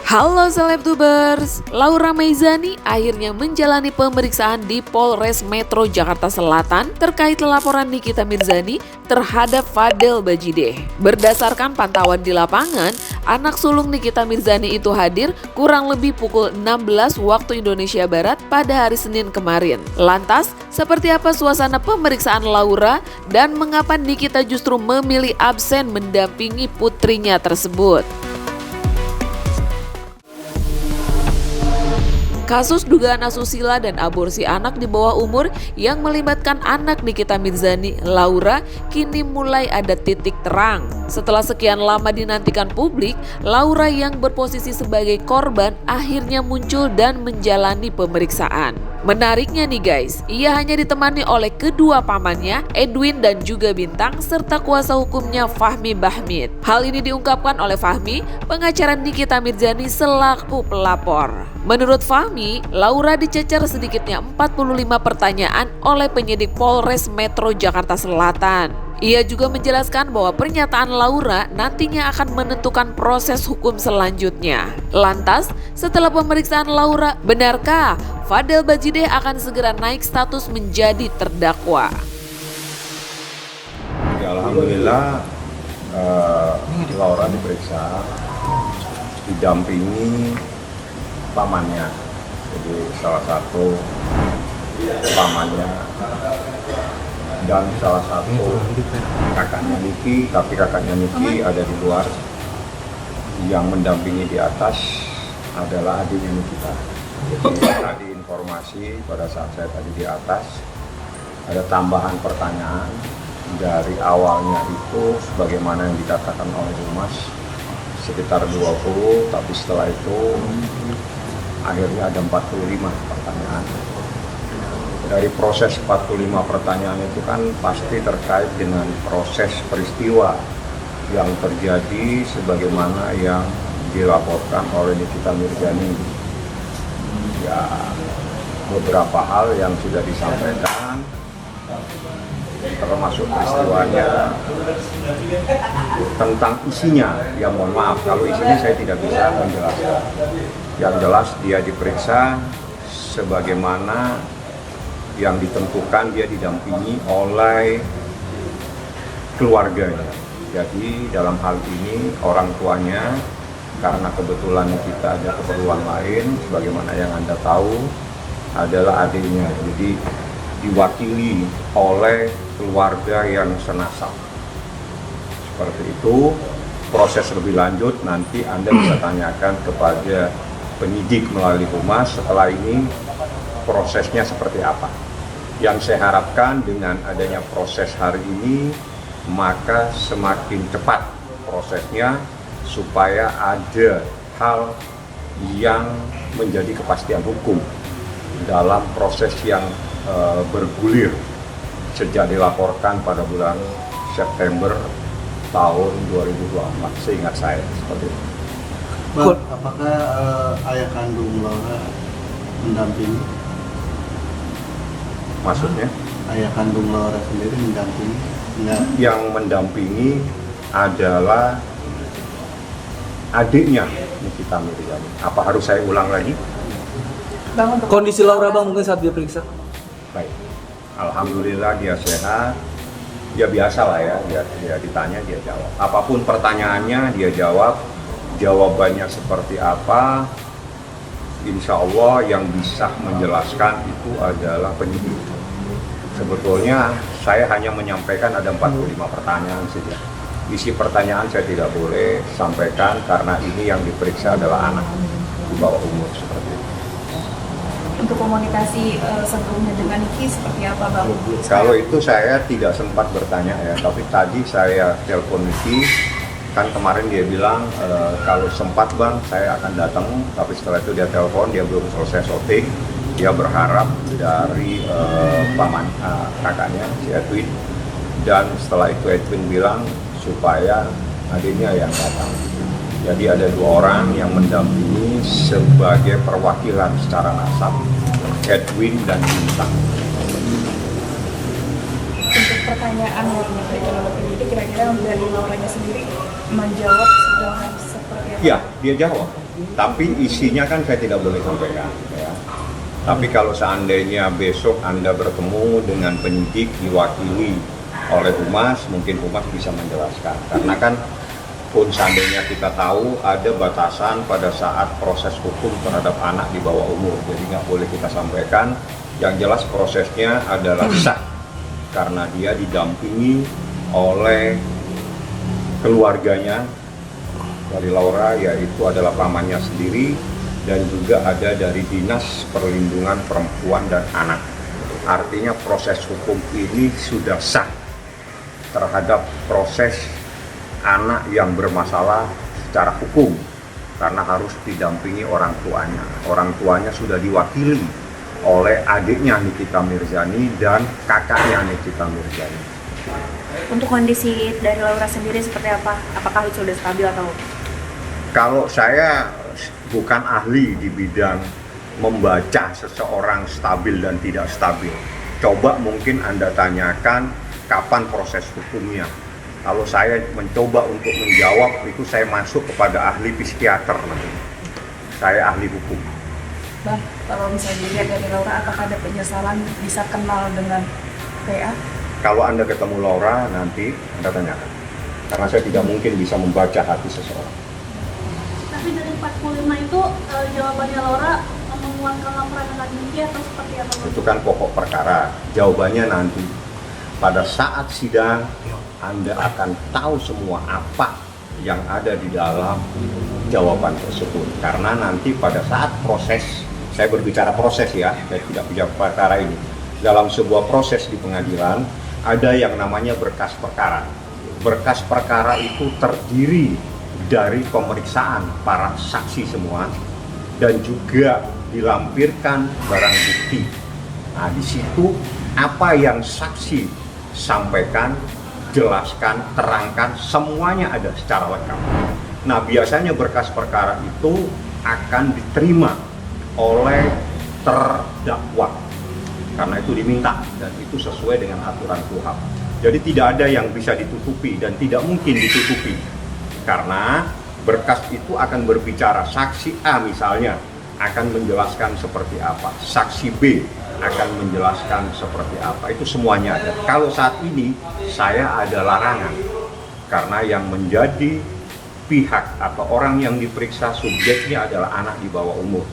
Halo Selebtubers, Laura Maizani akhirnya menjalani pemeriksaan di Polres Metro Jakarta Selatan terkait laporan Nikita Mirzani terhadap Fadel Bajideh. Berdasarkan pantauan di lapangan, anak sulung Nikita Mirzani itu hadir kurang lebih pukul 16 waktu Indonesia Barat pada hari Senin kemarin. Lantas, seperti apa suasana pemeriksaan Laura dan mengapa Nikita justru memilih absen mendampingi putrinya tersebut? Kasus dugaan asusila dan aborsi anak di bawah umur yang melibatkan anak Nikita Mirzani, Laura, kini mulai ada titik terang. Setelah sekian lama dinantikan publik, Laura yang berposisi sebagai korban akhirnya muncul dan menjalani pemeriksaan. Menariknya nih guys, ia hanya ditemani oleh kedua pamannya, Edwin dan juga Bintang, serta kuasa hukumnya Fahmi Bahmid. Hal ini diungkapkan oleh Fahmi, pengacara Nikita Mirzani selaku pelapor. Menurut Fahmi, Laura dicecer sedikitnya 45 pertanyaan oleh penyidik Polres Metro Jakarta Selatan. Ia juga menjelaskan bahwa pernyataan Laura nantinya akan menentukan proses hukum selanjutnya. Lantas, setelah pemeriksaan Laura, benarkah Fadel Bajideh akan segera naik status menjadi terdakwa? Ya, alhamdulillah Laura diperiksa didampingi pamannya, jadi salah satu pamannya dan salah satu kakaknya Niki, tapi kakaknya Niki ada di luar. Yang mendampingi di atas adalah adiknya Nikita. Jadi tadi informasi pada saat saya tadi di atas ada tambahan pertanyaan dari awalnya itu sebagaimana yang dikatakan oleh Humas sekitar 20, tapi setelah itu akhirnya ada 45 pertanyaan. Dari proses 45 pertanyaan itu kan pasti terkait dengan proses peristiwa yang terjadi sebagaimana yang dilaporkan oleh Nikita Mirzani. Ya, beberapa hal yang sudah disampaikan termasuk peristiwanya, tentang isinya, ya mohon maaf kalau isinya saya tidak bisa menjelaskan. Yang jelas dia diperiksa sebagaimana yang ditentukan, dia didampingi oleh keluarganya. Jadi dalam hal ini orang tuanya, karena kebetulan kita ada keperluan lain, sebagaimana yang Anda tahu adalah adiknya, jadi diwakili oleh keluarga yang senasab. Seperti itu, proses lebih lanjut nanti Anda bisa tanyakan kepada penyidik melalui Humas setelah ini prosesnya seperti apa. Yang saya harapkan dengan adanya proses hari ini, maka semakin cepat prosesnya supaya ada hal yang menjadi kepastian hukum dalam proses yang bergulir sejak dilaporkan pada bulan September tahun 2024, seingat saya seperti itu. Bang, apakah ayah kandung Laura mendampingi? Maksudnya? Ayah kandung Laura sendiri mendampingi? Enggak. Yang mendampingi adalah adiknya Nikita Mirzani. Apa harus saya ulang lagi? Bang, kondisi Laura bang mungkin saat dia periksa? Baik, alhamdulillah dia sehat. Ya biasa lah ya, dia ditanya dia jawab. Apapun pertanyaannya dia jawab. Jawabannya seperti apa, insya Allah yang bisa menjelaskan itu adalah penyidik. Sebetulnya saya hanya menyampaikan ada 45 pertanyaan saja. Isi pertanyaan saya tidak boleh sampaikan karena ini yang diperiksa adalah anak di bawah umur seperti itu. Untuk komunikasi sebelumnya dengan Niki seperti apa bang? Kalau itu saya tidak sempat bertanya ya, tapi tadi saya telepon Niki. Kan kemarin dia bilang kalau sempat bang saya akan datang, tapi setelah itu dia telepon, dia belum selesai shooting. Dia berharap dari paman kakaknya si Edwin, dan setelah itu Edwin bilang supaya adiknya yang datang. Jadi ada 2 orang yang mendampingi sebagai perwakilan secara nasab, Edwin dan Bintang. Untuk pertanyaan yang diberikan oleh penyidik, kira-kira dari Lauranya sendiri menjawab sudah seperti Ya, dia jawab. Tapi isinya kan saya tidak boleh sampaikan. Ya. Tapi kalau seandainya besok Anda bertemu dengan penyidik diwakili oleh Humas, mungkin Humas bisa menjelaskan. Karena kan pun seandainya kita tahu ada batasan pada saat proses hukum terhadap anak di bawah umur. Jadi nggak boleh kita sampaikan. Yang jelas prosesnya adalah sah. Karena dia didampingi oleh keluarganya dari Laura, yaitu adalah pamannya sendiri, dan juga ada dari Dinas Perlindungan Perempuan dan Anak. Artinya proses hukum ini sudah sah terhadap proses anak yang bermasalah secara hukum, karena harus didampingi orang tuanya. Orang tuanya sudah diwakili oleh adiknya Nikita Mirzani dan kakaknya Nikita Mirzani. Untuk kondisi dari Laura sendiri seperti apa? Apakah sudah stabil atau? Kalau saya bukan ahli di bidang membaca seseorang stabil dan tidak stabil. Coba mungkin Anda tanyakan kapan proses hukumnya. Kalau saya mencoba untuk menjawab, itu saya masuk kepada ahli psikiater nanti. Saya ahli hukum. Bang, kalau misalnya dilihat dari Laura, apakah ada penyesalan bisa kenal dengan PA? Kalau Anda ketemu Laura, nanti Anda tanyakan. Karena saya tidak mungkin bisa membaca hati seseorang. Tapi dari 45 itu jawabannya Laura menguatkan laporan anak Niki atau seperti apa? Itu kan pokok perkara. Jawabannya nanti. Pada saat sidang, Anda akan tahu semua apa yang ada di dalam jawaban tersebut. Karena nanti pada saat proses, saya berbicara proses ya, saya tidak bicara perkara ini. Dalam sebuah proses di pengadilan, ada yang namanya berkas perkara. Berkas perkara itu terdiri dari pemeriksaan para saksi semua dan juga dilampirkan barang bukti. Nah, di situ apa yang saksi sampaikan, jelaskan, terangkan, semuanya ada secara lengkap. Nah, biasanya berkas perkara itu akan diterima oleh terdakwa karena itu diminta dan itu sesuai dengan aturan KUHP. Jadi tidak ada yang bisa ditutupi dan tidak mungkin ditutupi karena berkas itu akan berbicara. Saksi A misalnya akan menjelaskan seperti apa, saksi B akan menjelaskan seperti apa, itu semuanya ada. Kalau saat ini saya ada larangan karena yang menjadi pihak atau orang yang diperiksa subjeknya adalah anak di bawah umur.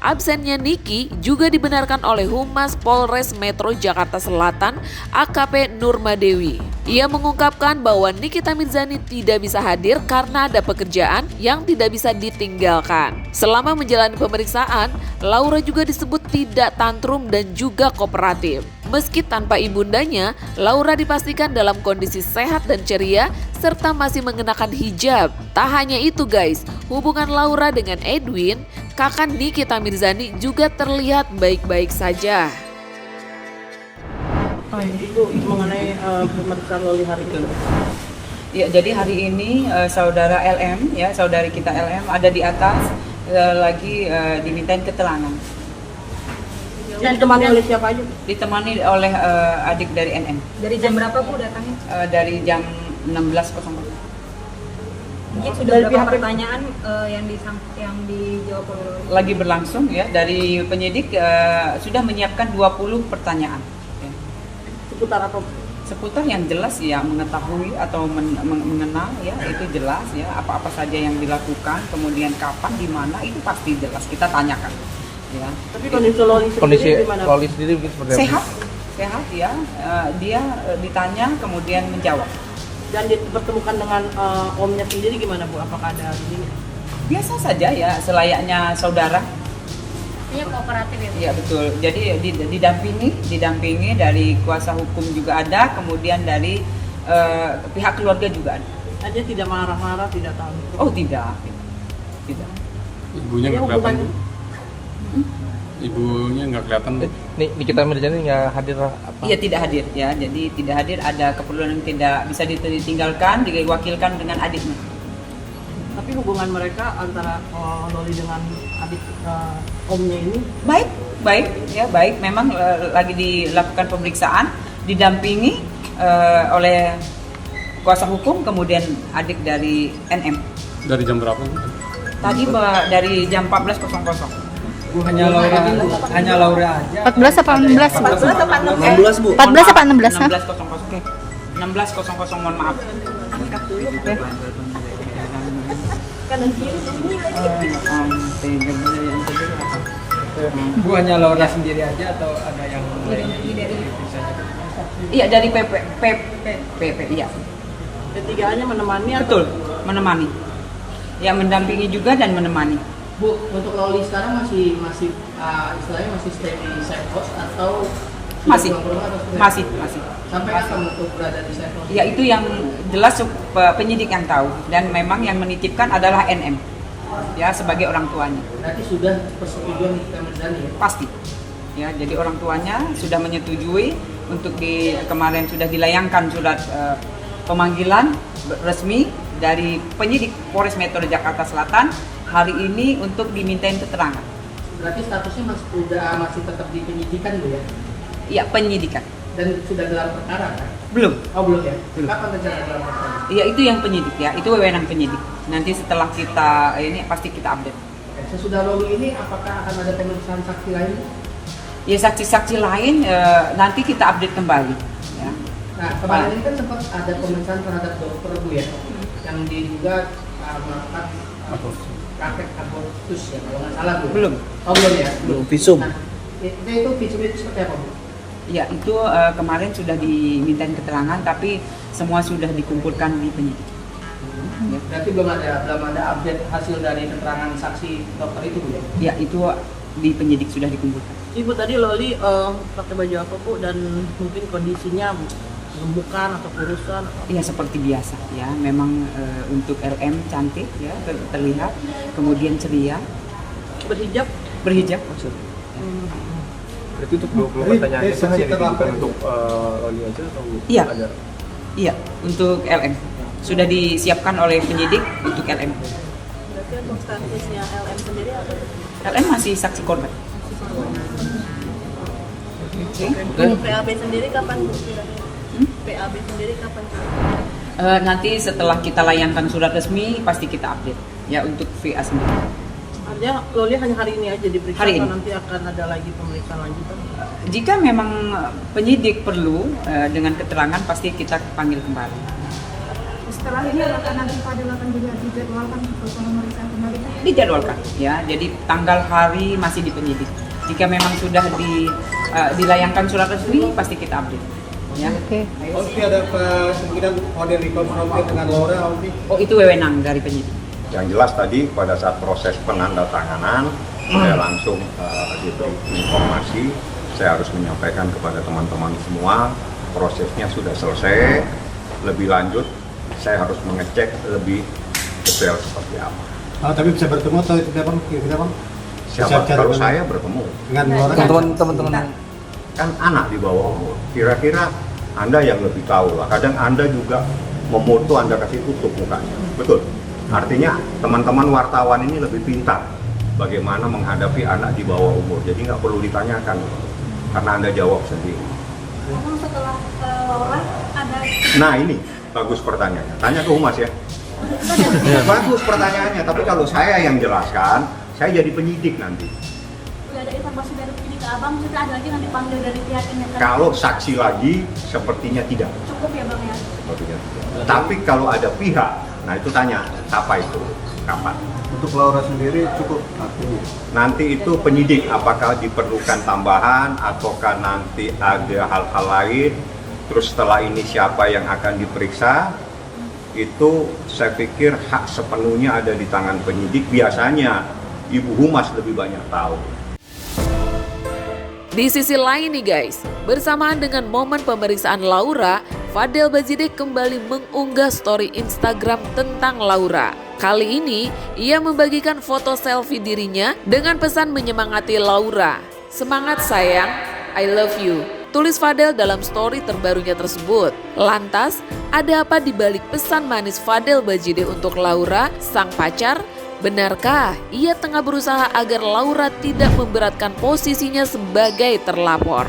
Absennya Niki juga dibenarkan oleh Humas Polres Metro Jakarta Selatan AKP Nurmadewi. Ia mengungkapkan bahwa Nikita Mirzani tidak bisa hadir karena ada pekerjaan yang tidak bisa ditinggalkan. Selama menjalani pemeriksaan, Laura juga disebut tidak tantrum dan juga kooperatif. Meski tanpa ibundanya, Laura dipastikan dalam kondisi sehat dan ceria serta masih mengenakan hijab. Tak hanya itu guys, hubungan Laura dengan Edwin, kakak Nikita Mirzani juga terlihat baik-baik saja. Ibu mengenai pemeriksaan Loli hari ini. Ya, jadi hari ini saudara LM, ya saudari kita LM ada di atas lagi dimintain keterangan. Dan ditemani oleh siapa aja? Ditemani oleh adik dari NM. Dari jam berapa Bu datangnya? Dari jam 16.00. Mungkin sudah Dari berapa pihak pertanyaan yang dijawab oleh Laura? Lagi berlangsung ya, dari penyidik sudah menyiapkan 20 pertanyaan. Ya. Seputar apa? Seputar yang jelas ya, mengetahui atau mengenal ya, itu jelas ya, apa-apa saja yang dilakukan, kemudian kapan, di mana, itu pasti jelas kita tanyakan. Ya. Tapi kondisi Loli sendiri gimana? Loli sendiri mungkin seperti apa? Sehat ya, dia ditanya kemudian menjawab. Dan dipertemukan dengan omnya sendiri gimana Bu? Apakah ada ini? Biasa saja ya, selayaknya saudara. Ini kooperatif ya? Iya betul. Jadi didampingi dari kuasa hukum juga ada, kemudian dari pihak keluarga juga ada. Aja tidak marah-marah, tidak tahu. Oh tidak. Ibunya nggak kelihatan. Ibunya nggak kelihatan. Nikita Mirzani nggak hadir apa? Iya tidak hadir ya. Jadi tidak hadir, ada keperluan yang tidak bisa ditinggalkan, diwakilkan dengan adiknya. Tapi hubungan mereka antara Loli dengan adik omnya ini baik. Memang lagi dilakukan pemeriksaan, didampingi oleh kuasa hukum, kemudian adik dari NM. Dari jam berapa? Tadi dari jam 14.00. Hanya Laura aja. 14 apa 16? 14 apa 16 Bu. 14 apa 16? Hah? 16.00. Oke. 16.00, mohon maaf. Kanan kiri ini Bu hanya Laura sendiri aja atau ada yang lainnya? Iya, dari PP, iya. Ketigaannya menemani atau Betul, menemani. Ya, mendampingi juga dan menemani. Bu, untuk Loli sekarang masih istilahnya masih stay di safe house atau sudah Masih. pulang ke rumah atau seperti apa? Masih. Sampai kapan untuk berada di safe house? Ya, itu yang jelas penyidik yang tahu, dan memang yang menitipkan adalah NM. Ya, sebagai orang tuanya. Berarti sudah persetujuan Nikita Mirzani ya? Pasti. Ya, jadi orang tuanya sudah menyetujui untuk kemarin sudah dilayangkan surat pemanggilan resmi dari penyidik Polres Metro Jakarta Selatan hari ini untuk dimintain keterangan. Berarti statusnya masih tetap di penyidikan Bu ya? Iya, penyidikan. Dan sudah gelar perkara kan? Belum. Oh belum ya? Belum. Kapan rencana gelar perkara? Iya, itu yang penyidik ya, itu wewenang penyidik. Nanti setelah kita ini pasti kita update. Sesudah Loli ini apakah akan ada pemeriksaan saksi lain? Ya, saksi-saksi lain nanti kita update kembali. Ya. Nah, kemarin ini kan sempat ada pemeriksaan terhadap dokter Bu ya, yang diduga melakukan praktek abortus ya, kalau nggak salah Bu. Belum. Oh belum ya? Belum visum. Nah, itu visum itu seperti apa Bu? Ya, itu kemarin sudah dimintain keterangan, tapi semua sudah dikumpulkan di penyidik. Ya. Berarti belum ada update hasil dari keterangan saksi dokter itu Bu ya? Ya, itu di penyidik sudah dikumpulkan. Ibu tadi Loli pakai baju apa Bu, dan mungkin kondisinya gemukan atau kurusan? Ya, seperti biasa ya, memang untuk LM cantik ya, terlihat, kemudian ceria, berhijab maksudnya. Berarti untuk 20 pertanyaan itu hanya ditujukan untuk Loli aja atau Iya. ada? Iya, untuk LM sudah disiapkan oleh penyidik untuk LM. berarti untuk statusnya LM sendiri apa? LM masih saksi korban. Untuk PAB sendiri kapan Bu? PAB sendiri kapan? Nanti setelah kita layangkan surat resmi pasti kita update ya untuk VA sendiri. Artinya Loli hanya hari ini aja diperiksa, Hari ini. atau nanti akan ada lagi pemeriksaan lanjutan? Jika memang penyidik perlu dengan keterangan pasti kita panggil kembali. Setelah ini apakah nanti Fadil akan juga dijadwalkan untuk pemeriksaan kembali? Dijadwalkan ya, jadi tanggal hari masih di penyidik. Jika memang sudah dilayangkan surat resmi pasti kita update. Ya. Oke. Alfi ada kemungkinan Fadil dikonfrontir dengan Laura, Alfi? Oh, itu wewenang dari penyidik. Yang jelas tadi pada saat proses penandatanganan saya langsung diberi informasi, saya harus menyampaikan kepada teman-teman semua prosesnya sudah selesai. Lebih lanjut saya harus mengecek lebih detail seperti apa. Tapi bisa bertemu atau tidak Bang? Siapa? Kalau saya bertemu Dengan Laura? Teman-teman kan anak di bawah umur. Kira-kira Anda yang lebih tahu lah. Kadang Anda juga memoto, Anda kasih tutup mukanya. Betul. Artinya teman-teman wartawan ini lebih pintar bagaimana menghadapi anak di bawah umur. Jadi nggak perlu ditanyakan karena Anda jawab sendiri. Memang setelah Laura ada Nah ini bagus pertanyaannya. Tanya ke Humas ya. Bagus pertanyaannya. Tapi kalau saya yang jelaskan, saya jadi penyidik nanti. udah ada informasi dari penyidik ke Abang, sudah ada lagi nanti panggil dari pihak ini. Kalau saksi lagi, sepertinya tidak. Cukup ya Bang ya? Sepertinya tidak. Tapi kalau ada pihak, nah itu tanya, apa itu? Kapan? Untuk Laura sendiri cukup artinya. Nanti itu penyidik, apakah diperlukan tambahan, ataukah nanti ada hal-hal lain. Terus setelah ini siapa yang akan diperiksa, itu saya pikir hak sepenuhnya ada di tangan penyidik. Biasanya Ibu Humas lebih banyak tahu. Di sisi lain nih guys, bersamaan dengan momen pemeriksaan Laura, Fadel Bajideh kembali mengunggah story Instagram tentang Laura. Kali ini, ia membagikan foto selfie dirinya dengan pesan menyemangati Laura. "Semangat sayang, I love you," tulis Fadel dalam story terbarunya tersebut. Lantas, ada apa di balik pesan manis Fadel Bajideh untuk Laura, sang pacar? Benarkah ia tengah berusaha agar Laura tidak memberatkan posisinya sebagai terlapor?